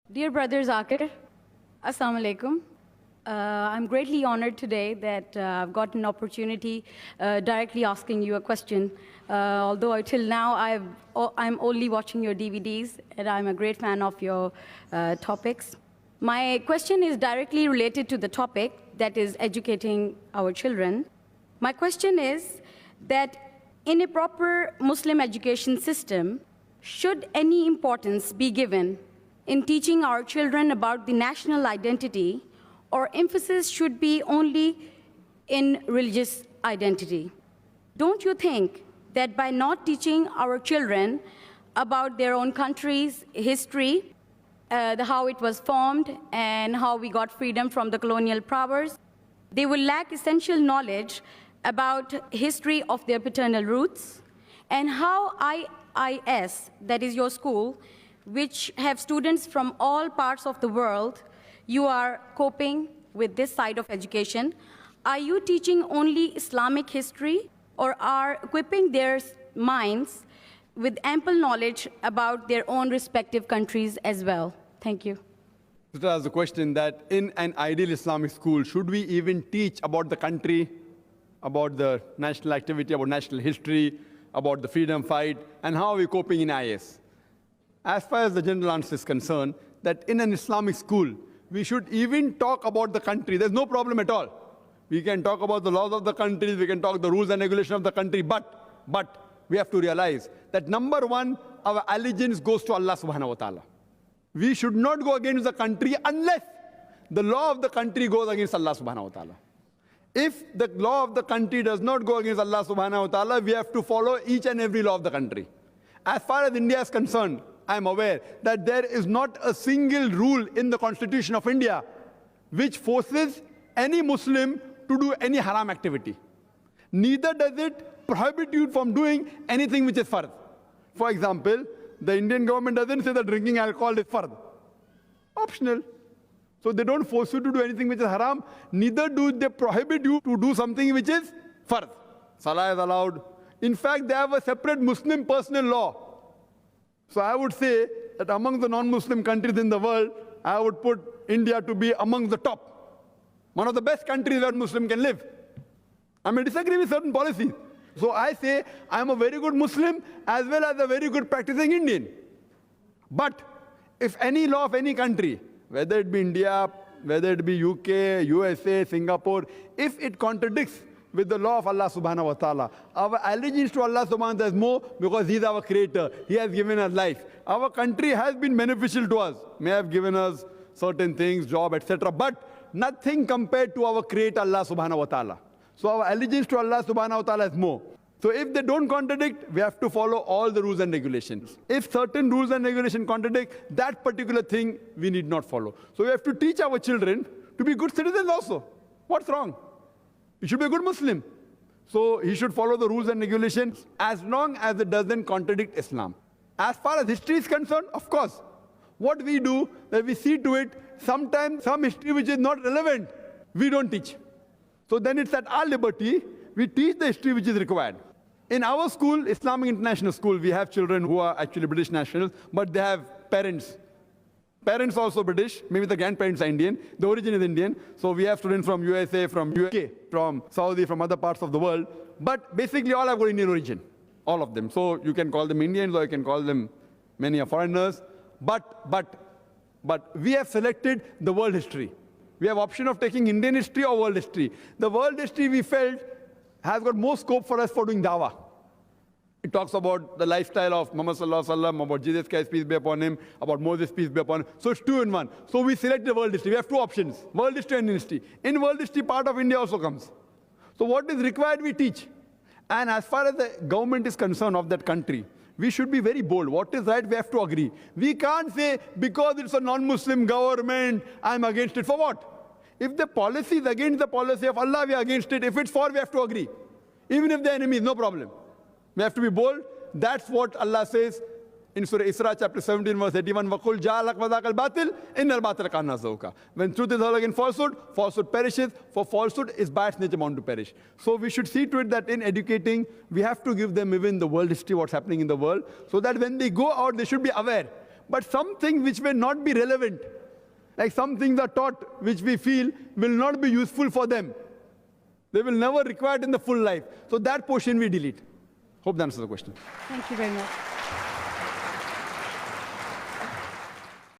Dear brother Zakir, Assalamu alaikum. I'm greatly honored today that I've got an opportunity directly asking you a question. Although till now I'm only watching your DVDs and I'm a great fan of your topics. My question is directly related to the topic, that is educating our children. My question is that in a proper Muslim education system, should any importance be given in teaching our children about the national identity, or emphasis should be only in religious identity? Don't you think that by not teaching our children about their own country's history, how it was formed and how we got freedom from the colonial powers, they will lack essential knowledge about history of their paternal roots, and how IIS, that is your school, which have students from all parts of the world, you are coping with this side of education? Are you teaching only Islamic history, or are equipping their minds with ample knowledge about their own respective countries as well? Thank you. This was the question that in an ideal Islamic school, should we even teach about the country, about the national activity, about national history, about the freedom fight, and how are we coping in IS? As far as the general answer is concerned, that in an Islamic school, we should even talk about the country. There's no problem at all. We can talk about the laws of the country, we can talk the rules and regulations of the country, but we have to realize that number one, our allegiance goes to Allah subhanahu wa ta'ala. We should not go against the country unless the law of the country goes against Allah subhanahu wa ta'ala. If the law of the country does not go against Allah subhanahu wa ta'ala, we have to follow each and every law of the country. As far as India is concerned, I am aware that there is not a single rule in the Constitution of India which forces any Muslim to do any haram activity. Neither does it prohibit you from doing anything which is fard. For example, the Indian government doesn't say that drinking alcohol is fard. Optional. So they don't force you to do anything which is haram, neither do they prohibit you to do something which is fard. Salah is allowed. In fact, they have a separate Muslim personal law. So I would say that among the non-Muslim countries in the world, I would put India to be among the top. One of the best countries where Muslim can live. I may disagree with certain policies. So I say I am a very good Muslim as well as a very good practicing Indian. But if any law of any country, whether it be India, whether it be UK, USA, Singapore, if it contradicts with the law of Allah subhanahu wa ta'ala, our allegiance to Allah subhanahu wa ta'ala is more because He is our creator. He has given us life. Our country has been beneficial to us, may have given us certain things, job, etc. But nothing compared to our creator Allah subhanahu wa ta'ala. So our allegiance to Allah subhanahu wa ta'ala is more. So if they don't contradict, we have to follow all the rules and regulations. If certain rules and regulations contradict, that particular thing we need not follow. So we have to teach our children to be good citizens also. What's wrong? He should be a good Muslim. So he should follow the rules and regulations as long as it doesn't contradict Islam. As far as history is concerned, of course, what we do, that we see to it, sometimes some history which is not relevant, we don't teach. So then it's at our liberty, we teach the history which is required. In our school, Islamic International School, we have children who are actually British nationals, but they have parents. Parents also British, maybe the grandparents are Indian, the origin is Indian. So we have students from USA, from UK, from Saudi, from other parts of the world. But basically all have got Indian origin, all of them. So you can call them Indians or you can call them many are foreigners. But we have selected the world history. We have option of taking Indian history or world history. The world history we felt has got more scope for us for doing dawah. It talks about the lifestyle of Muhammad sallallahu alaihi wasallam, about Jesus Christ, peace be upon him, about Moses, peace be upon him. So it's 2 in 1. So we select the world history. We have 2 options, world history and Indian history. In world history, part of India also comes. So what is required, we teach. And as far as the government is concerned of that country, we should be very bold. What is right, we have to agree. We can't say, because it's a non-Muslim government, I'm against it. For what? If the policy is against the policy of Allah, we are against it. If it's for, we have to agree. Even if the enemy is, no problem. We have to be bold. That's what Allah says in Surah Isra, chapter 17, verse 81. وَقُلْ جَعَلَكْ وَذَاكَ الْبَاطِلِ إِنَّ الْبَاطِلَ كَانَ زَهُوقًا. When truth is held against falsehood, falsehood perishes. For falsehood is by its nature bound to perish. So we should see to it that in educating, we have to give them even the world history, what's happening in the world, so that when they go out, they should be aware. But some things which may not be relevant, like some things are taught which we feel will not be useful for them. They will never require it in the full life. So that portion we delete. Hope that answers the question. Thank you very much.